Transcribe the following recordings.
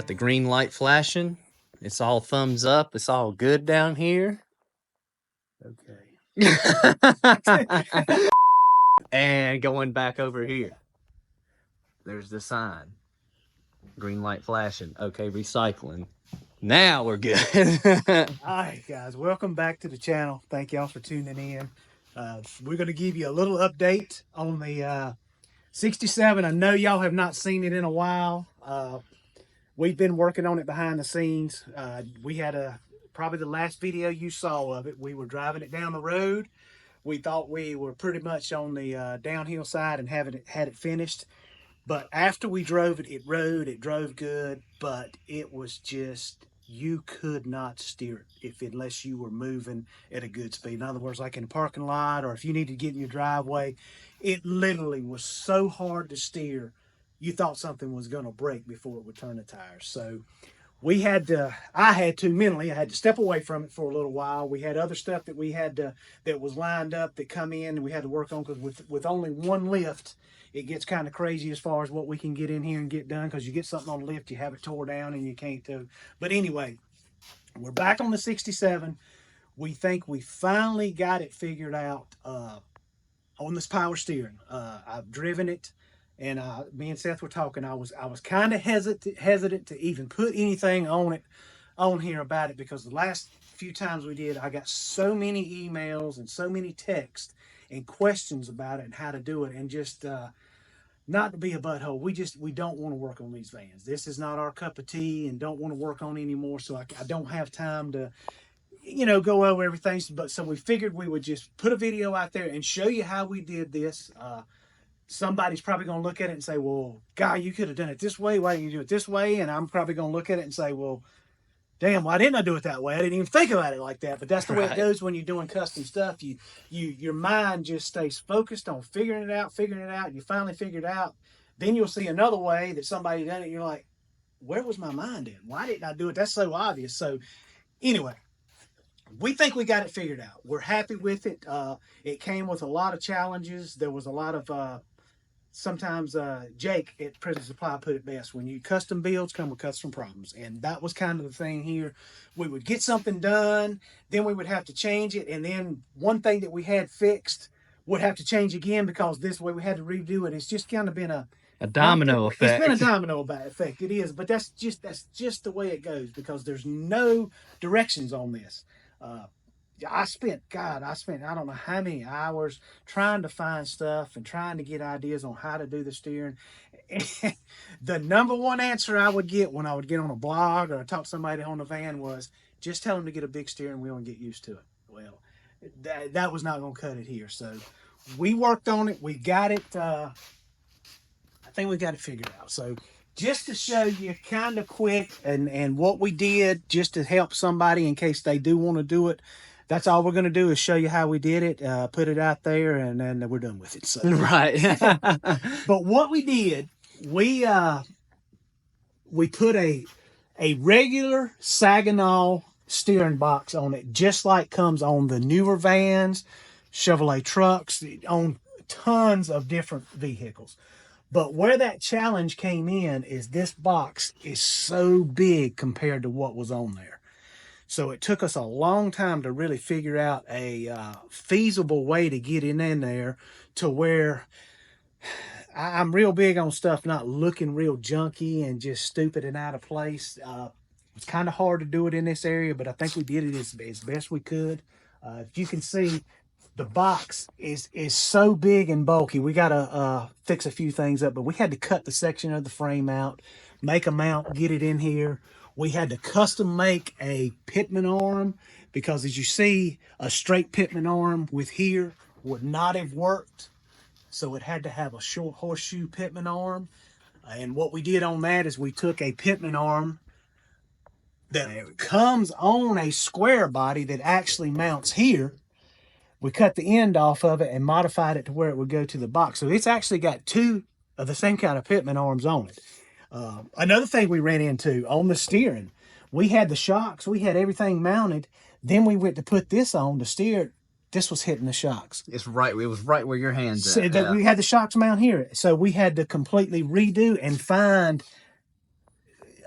Got the green light flashing. It's all thumbs up. It's all good down here. Okay. And going back over here. There's the sign. Green light flashing. Okay, recycling. Now we're good. All right, guys. Welcome back to the channel. Thank y'all for tuning in. We're going to give you a little update on the 67. I know y'all have not seen it in a while. We've been working on it behind the scenes. We had probably the last video you saw of it. We were driving it down the road. We thought we were pretty much on the downhill side and had it finished. But after we drove it, it drove good, but it was just, you could not steer it unless you were moving at a good speed. In other words, like in a parking lot, or if you needed to get in your driveway, it literally was so hard to steer. You thought something was going to break before it would turn the tires. So I had to step away from it for a little while. We had other stuff that that was lined up that come in and we had to work on, because with only one lift, it gets kind of crazy as far as what we can get in here and get done, because you get something on the lift, you have it tore down and you can't do. But anyway, we're back on the 67. We think we finally got it figured out on this power steering. I've driven it, and me and Seth were talking. I was kind of hesitant to even put anything on here about it, because the last few times we did, I got so many emails and so many texts and questions about it and how to do it, and just not to be a butthole, we don't want to work on these vans. This is not our cup of tea, and don't want to work on anymore. So I don't have time to, go over everything. But so we figured we would just put a video out there and show you how we did this. Somebody's probably going to look at it and say, well, guy, you could have done it this way. Why didn't you do it this way? And I'm probably going to look at it and say, well, damn, why didn't I do it that way? I didn't even think about it like that. But that's the way it goes when you're doing custom stuff. Your mind just stays focused on figuring it out. You finally figure it out. Then you'll see another way that somebody done it. And you're like, where was my mind in? Why didn't I do it? That's so obvious. So anyway, we think we got it figured out. We're happy with it. It came with a lot of challenges. There was a lot of sometimes Jake at Prison Supply put it best: when you custom builds come with custom problems. And that was kind of the thing here. We would get something done, then we would have to change it, and then one thing that we had fixed would have to change again, because this way we had to redo it. It's just kind of been a domino effect. It's been a domino effect. It is, but that's just the way it goes, because there's no directions on this. I spent I don't know how many hours trying to find stuff and trying to get ideas on how to do the steering. And the number one answer I would get when I would get on a blog or talk to somebody on the van was, just tell them to get a big steering wheel and get used to it. Well, that was not going to cut it here. So we worked on it. We got it. I think we got it figured out. So just to show you kind of quick and what we did, just to help somebody in case they do want to do it. That's all we're going to do, is show you how we did it, put it out there, and then we're done with it. So. Right. But what we did, we put a regular Saginaw steering box on it, just like comes on the newer vans, Chevrolet trucks, on tons of different vehicles. But where that challenge came in is this box is so big compared to what was on there. So it took us a long time to really figure out a feasible way to get in there to where I'm real big on stuff not looking real junky and just stupid and out of place. It's kind of hard to do it in this area, but I think we did it as best we could. If you can see, the box is so big and bulky. We got to fix a few things up, but we had to cut the section of the frame out, make a mount, get it in here. We had to custom make a pitman arm, because as you see, a straight pitman arm with here would not have worked. So it had to have a short horseshoe pitman arm. And what we did on that is we took a pitman arm that comes on a square body that actually mounts here. We cut the end off of it and modified it to where it would go to the box. So it's actually got two of the same kind of pitman arms on it. Another thing we ran into on the steering, we had the shocks, we had everything mounted. Then we went to put this on to steer. This was hitting the shocks. It's right. It was right where your hands so at. We had the shocks mount here. So we had to completely redo and find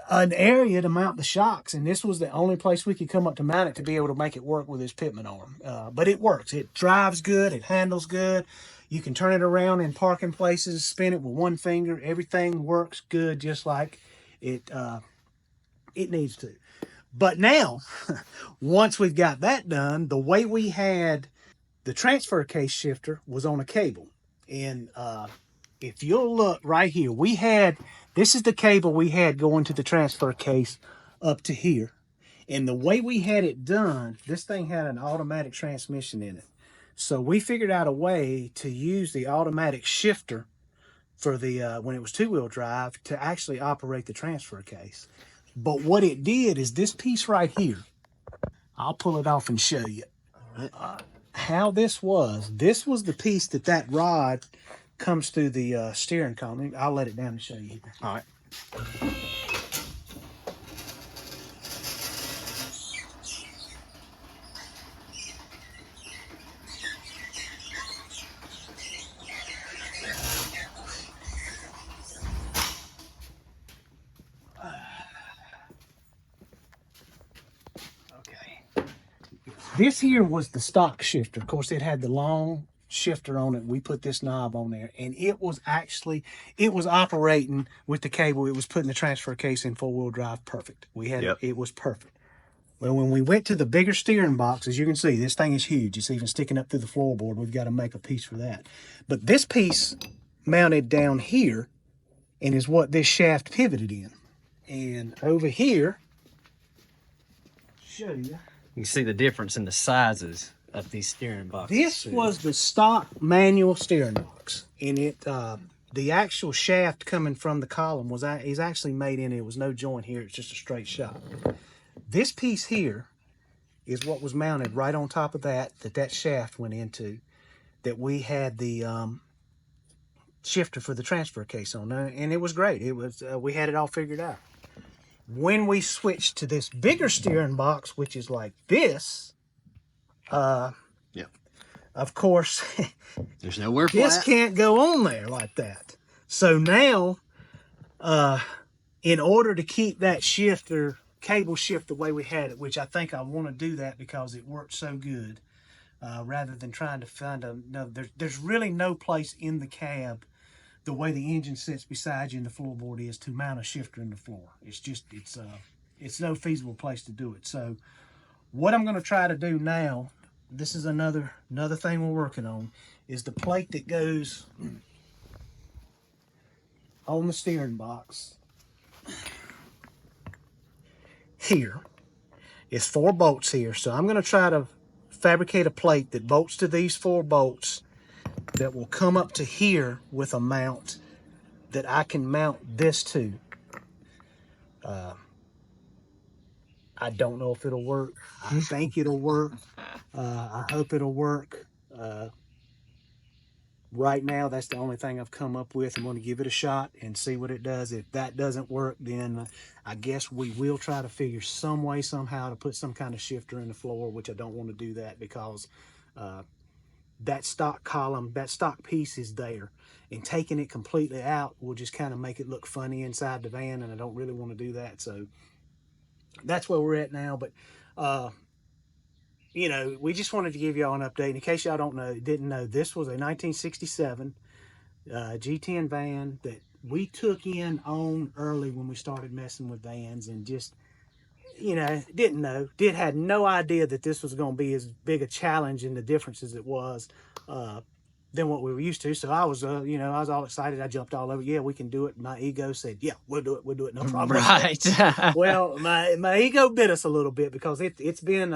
an area to mount the shocks, and this was the only place we could come up to mount it to be able to make it work with this pitman arm. But it works. It drives good. It handles good. You can turn it around in parking places, spin it with one finger. Everything works good, just like it needs to. But now, once we've got that done, the way we had the transfer case shifter was on a cable. And if you'll look right here, this is the cable we had going to the transfer case up to here. And the way we had it done, this thing had an automatic transmission in it. So we figured out a way to use the automatic shifter for the when it was two-wheel drive to actually operate the transfer case. But what it did is this piece right here, I'll pull it off and show you how this was. This was the piece that rod comes through the steering column. I'll let it down and show you. All right. This here was the stock shifter. Of course, it had the long shifter on it. We put this knob on there, and it was operating with the cable. It was putting the transfer case in four-wheel drive perfect. It was perfect. Well, when we went to the bigger steering box, as you can see, this thing is huge. It's even sticking up through the floorboard. We've got to make a piece for that. But this piece mounted down here and is what this shaft pivoted in. And over here, show you. You can see the difference in the sizes of these steering boxes. This was the stock manual steering box, and the actual shaft coming from the column is actually made in. It was no joint here. It's just a straight shot. This piece here is what was mounted right on top of that shaft went into. That we had the shifter for the transfer case on, and it was great. It was we had it all figured out. When we switched to this bigger steering box, which is like this, of course, there's nowhere this flat. can't go on there like that. So now, in order to keep that cable shift the way we had it, which I think I want to do that because it worked so good, rather than trying to find there's really no place in the cab, the way the engine sits beside you and the floorboard is, to mount a shifter in the floor. It's no feasible place to do it. So what I'm going to try to do now, this is another thing we're working on, is the plate that goes on the steering box here. It's 4 bolts here. So I'm going to try to fabricate a plate that bolts to these 4 bolts that will come up to here with a mount that I can mount this to. I don't know if it'll work. I think it'll work. I hope it'll work. Right now, that's the only thing I've come up with. I'm going to give it a shot and see what it does. If that doesn't work, then I guess we will try to figure some way, somehow, to put some kind of shifter in the floor, which I don't want to do that because that stock column, that stock piece is there, and taking it completely out will just kind of make it look funny inside the van, and I don't really want to do that. So that's where we're at now. But you know, we just wanted to give y'all an update in case y'all didn't know. This was a 1967 G10 van that we took in on early when we started messing with vans, and just, you know, had no idea that this was going to be as big a challenge in the differences it was than what we were used to. So I was, you know, I was all excited. I jumped all over. Yeah, we can do it. My ego said, yeah, we'll do it. No problem. Right. Well, my ego bit us a little bit because it's been,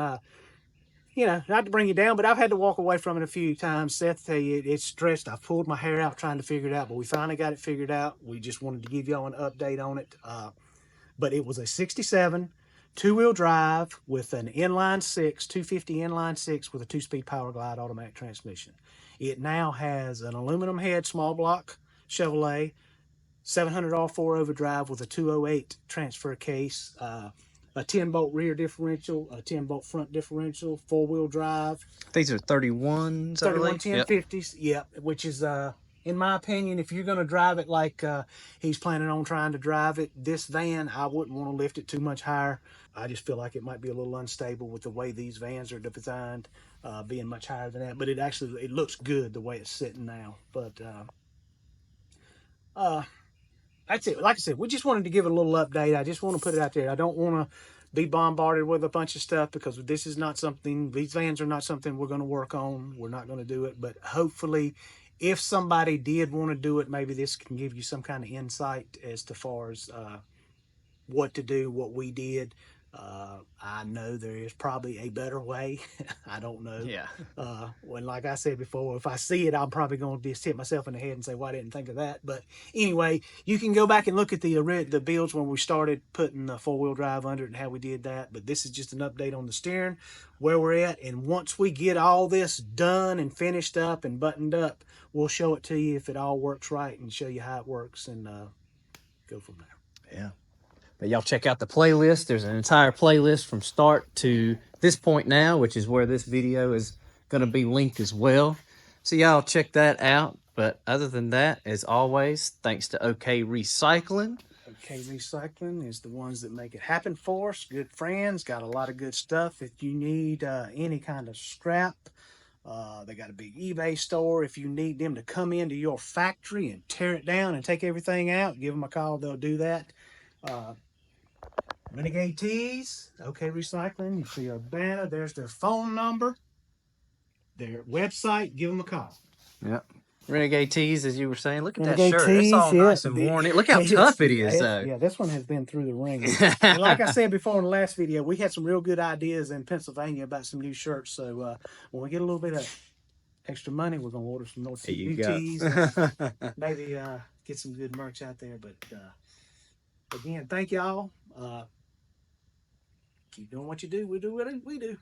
you know, not to bring you down, but I've had to walk away from it a few times. Seth, tell you, it's stressed. I've pulled my hair out trying to figure it out, but we finally got it figured out. We just wanted to give y'all an update on it. But it was a 67 two-wheel drive with an inline 6, 250 inline 6 with a 2-speed Power Glide automatic transmission. It now has an aluminum head small block Chevrolet, 700 all-4 overdrive with a 208 transfer case, a 10-bolt rear differential, a 10-bolt front differential, 4-wheel drive. These are 31s, 31 1050s, yep, which is in my opinion, if you're going to drive it like he's planning on trying to drive it, this van, I wouldn't want to lift it too much higher. I just feel like it might be a little unstable with the way these vans are designed, being much higher than that. But it looks good the way it's sitting now. But that's it. Like I said, we just wanted to give it a little update. I just want to put it out there. I don't want to be bombarded with a bunch of stuff because this is not something, these vans are not something we're going to work on. We're not going to do it. But hopefully, if somebody did want to do it, maybe this can give you some kind of insight as to far as what to do, what we did. I know there is probably a better way. I don't know. Yeah. When, like I said before, if I see it, I'm probably going to just hit myself in the head and say, "Why didn't I think of that?" But anyway, you can go back and look at the builds when we started putting the 4-wheel drive under it and how we did that. But this is just an update on the steering, where we're at, and once we get all this done and finished up and buttoned up, we'll show it to you if it all works right and show you how it works and go from there. Yeah. But y'all check out the playlist. There's an entire playlist from start to this point now, which is where this video is going to be linked as well. So y'all check that out. But other than that, as always, thanks to OK Recycling. OK Recycling is the ones that make it happen for us. Good friends, got a lot of good stuff. If you need any kind of scrap, they got a big eBay store. If you need them to come into your factory and tear it down and take everything out, give them a call. They'll do that. Renegade Tees, OK Recycling. You see a banner. There's their phone number, their website. Give them a call. Yep. Renegade Tees, as you were saying. Look at Renegade that shirt. Tees, it's all yeah. nice and worn. Look how tough it is, though. Yeah, this one has been through the ring. And like I said before in the last video, we had some real good ideas in Pennsylvania about some new shirts. So when we get a little bit of extra money, we're going to order some new tees. Maybe get some good merch out there. But again, thank y'all. Keep doing what you do. We do what we do.